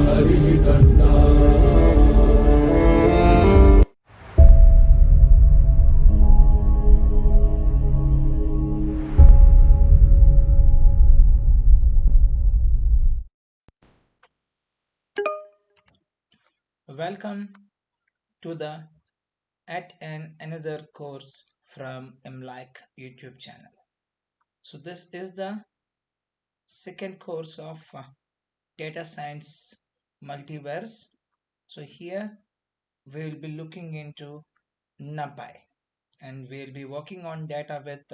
हरिः कर्ता। Welcome to the another course from MLike YouTube channel. So this is the second course of data science multiverse. So here we will be looking into NumPy and we'll be working on data with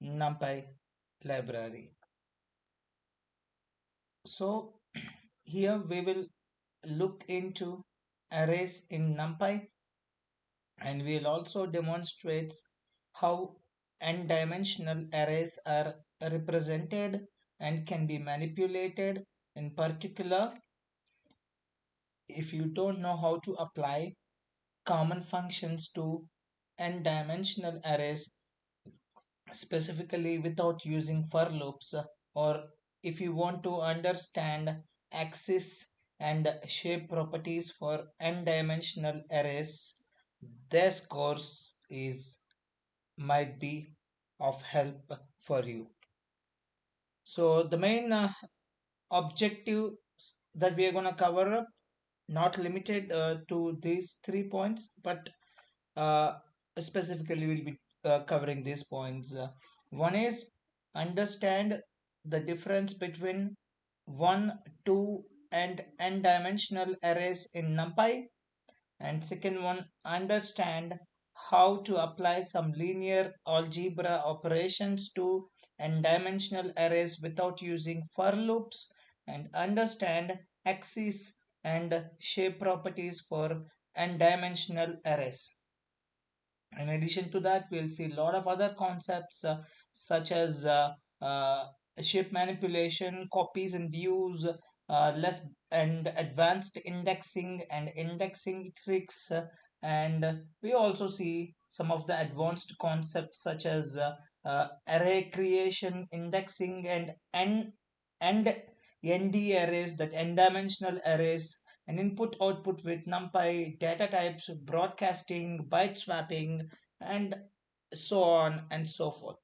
NumPy library. So here we will look into arrays in NumPy, and we'll also demonstrate how n-dimensional arrays are represented and can be manipulated. In particular, if you don't know how to apply common functions to n-dimensional arrays, specifically without using for loops, or if you want to understand axis and shape properties for n-dimensional arrays, this course is might be of help for you. So the main objectives that we are going to cover up, not limited to these 3 points, but uh, specifically we'll be covering these points. One is understand the difference between 1, 2 and n-dimensional arrays in NumPy, and second one, understand how to apply some linear algebra operations to n-dimensional arrays without using for loops, and understand axis and shape properties for n-dimensional arrays. In addition to that, we'll see a lot of other concepts such as shape manipulation, copies and views, less and advanced indexing and indexing tricks, and we also see some of the advanced concepts such as array creation, indexing, and nd arrays, that n-dimensional arrays, and input output with NumPy, data types, broadcasting, byte swapping, and so on and so forth.